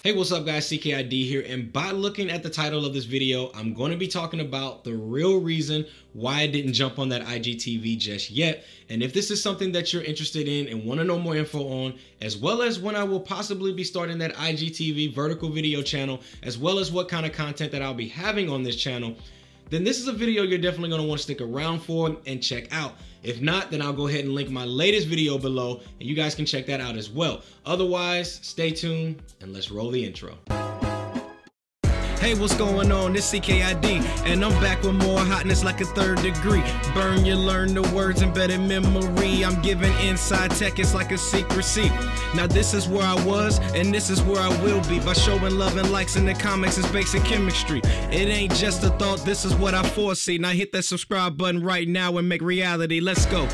Hey, what's up guys, CKid here, and by looking at the title of this video, I'm going to be talking about the real reason why I didn't jump on that IGTV just yet, and if this is something that you're interested in and want to know more info on, as well as when I will possibly be starting that IGTV vertical video channel, as well as what kind of content that I'll be having on this channel, then this is a video you're definitely going to want to stick around for and check out. If not, then I'll go ahead and link my latest video below and you guys can check that out as well. Otherwise, stay tuned and let's roll the intro. Hey, what's going on? This CKid, and I'm back with more hotness like a third degree. Burn, you learn the words embedded memory. I'm giving inside tech, it's like a secrecy. Now this is where I was, and this is where I will be. By showing love and likes in the comics is basic chemistry. It ain't just a thought, this is what I foresee. Now hit that subscribe button right now and make reality. Let's go.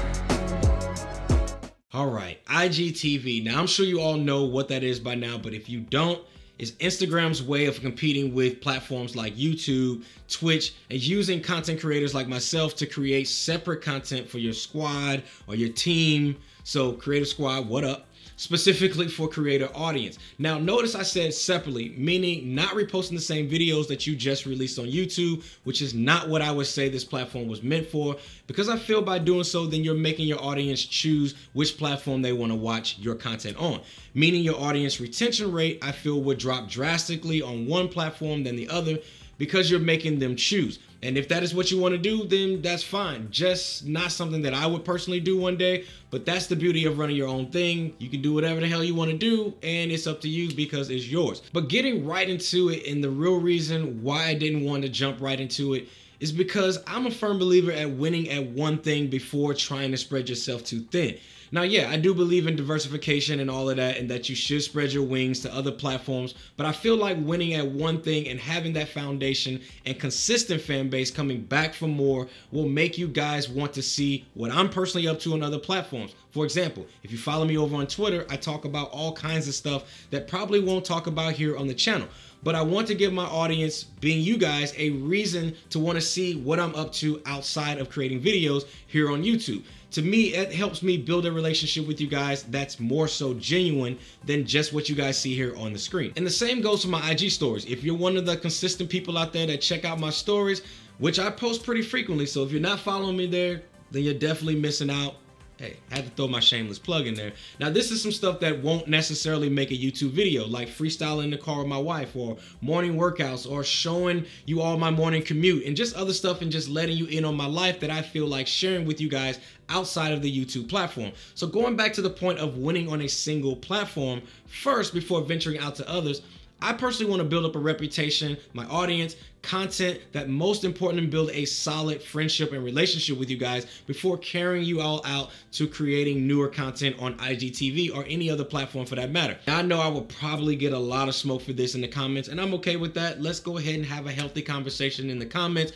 All right, IGTV. Now I'm sure you all know what that is by now, but if you don't, is Instagram's way of competing with platforms like YouTube, Twitch, and using content creators like myself to create separate content for your squad or your team. So Creative Squad, what up? Specifically for creator audience. Now notice I said separately, meaning not reposting the same videos that you just released on YouTube, which is not what I would say this platform was meant for, because I feel by doing so then you're making your audience choose which platform they want to watch your content on, meaning your audience retention rate I feel would drop drastically on one platform than the other because you're making them choose. And if that is what you want to do, then that's fine. Just not something that I would personally do one day, but that's the beauty of running your own thing. You can do whatever the hell you want to do, and it's up to you because it's yours. But getting right into it, and the real reason why I didn't want to jump right into it is because I'm a firm believer at winning at one thing before trying to spread yourself too thin. Now, yeah, I do believe in diversification and all of that, and that you should spread your wings to other platforms, but I feel like winning at one thing and having that foundation and consistent fan base coming back for more will make you guys want to see what I'm personally up to on other platforms. For example, if you follow me over on Twitter, I talk about all kinds of stuff that probably won't talk about here on the channel. But I want to give my audience, being you guys, a reason to want to see what I'm up to outside of creating videos here on YouTube. To me, it helps me build a relationship with you guys that's more so genuine than just what you guys see here on the screen. And the same goes for my IG stories. If you're one of the consistent people out there that check out my stories, which I post pretty frequently, so if you're not following me there, then you're definitely missing out. Hey, I had to throw my shameless plug in there. Now, this is some stuff that won't necessarily make a YouTube video, like freestyling in the car with my wife, or morning workouts, or showing you all my morning commute, and just other stuff, and just letting you in on my life that I feel like sharing with you guys outside of the YouTube platform. So going back to the point of winning on a single platform first before venturing out to others, I personally want to build up a reputation, my audience, content, that most importantly build a solid friendship and relationship with you guys before carrying you all out to creating newer content on IGTV or any other platform for that matter. Now, I know I will probably get a lot of smoke for this in the comments, and I'm okay with that. Let's go ahead and have a healthy conversation in the comments.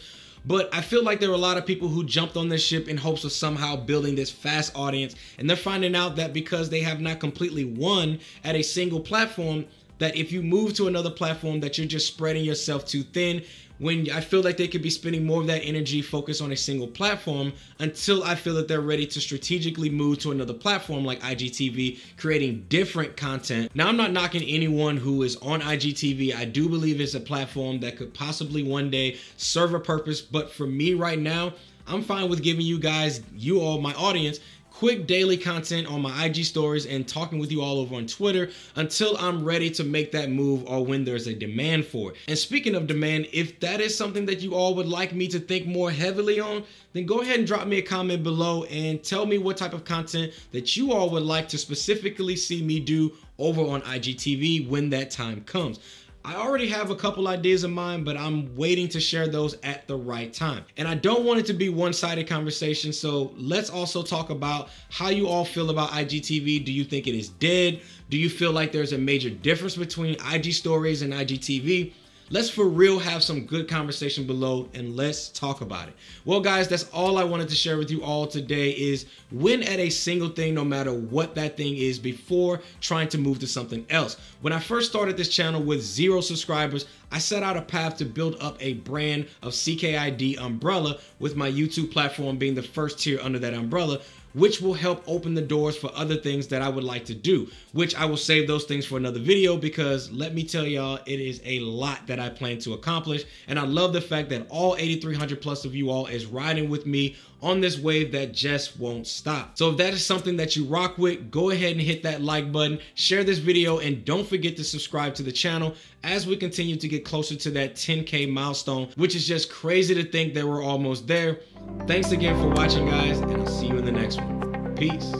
But I feel like there are a lot of people who jumped on this ship in hopes of somehow building this fast audience, and they're finding out that because they have not completely won at a single platform, that if you move to another platform that you're just spreading yourself too thin, when I feel like they could be spending more of that energy focused on a single platform until I feel that they're ready to strategically move to another platform like IGTV, creating different content. Now, I'm not knocking anyone who is on IGTV. I do believe it's a platform that could possibly one day serve a purpose, but for me right now, I'm fine with giving you guys, you all, my audience, quick daily content on my IG stories and talking with you all over on Twitter until I'm ready to make that move or when there's a demand for it. And speaking of demand, if that is something that you all would like me to think more heavily on, then go ahead and drop me a comment below and tell me what type of content that you all would like to specifically see me do over on IGTV when that time comes. I already have a couple ideas in mind, but I'm waiting to share those at the right time. And I don't want it to be one-sided conversation, so let's also talk about how you all feel about IGTV. Do you think it is dead? Do you feel like there's a major difference between IG stories and IGTV? Let's for real have some good conversation below and let's talk about it. Well guys, that's all I wanted to share with you all today is win at a single thing no matter what that thing is before trying to move to something else. When I first started this channel with 0 subscribers, I set out a path to build up a brand of CKid umbrella with my YouTube platform being the first tier under that umbrella, which will help open the doors for other things that I would like to do, which I will save those things for another video, because let me tell y'all, it is a lot that I plan to accomplish. And I love the fact that all 8,300 plus of you all is riding with me on this wave that just won't stop. So if that is something that you rock with, go ahead and hit that like button, share this video, and don't forget to subscribe to the channel as we continue to get closer to that 10K milestone, which is just crazy to think that we're almost there. Thanks again for watching, guys, and I'll see you in the next one. Peace.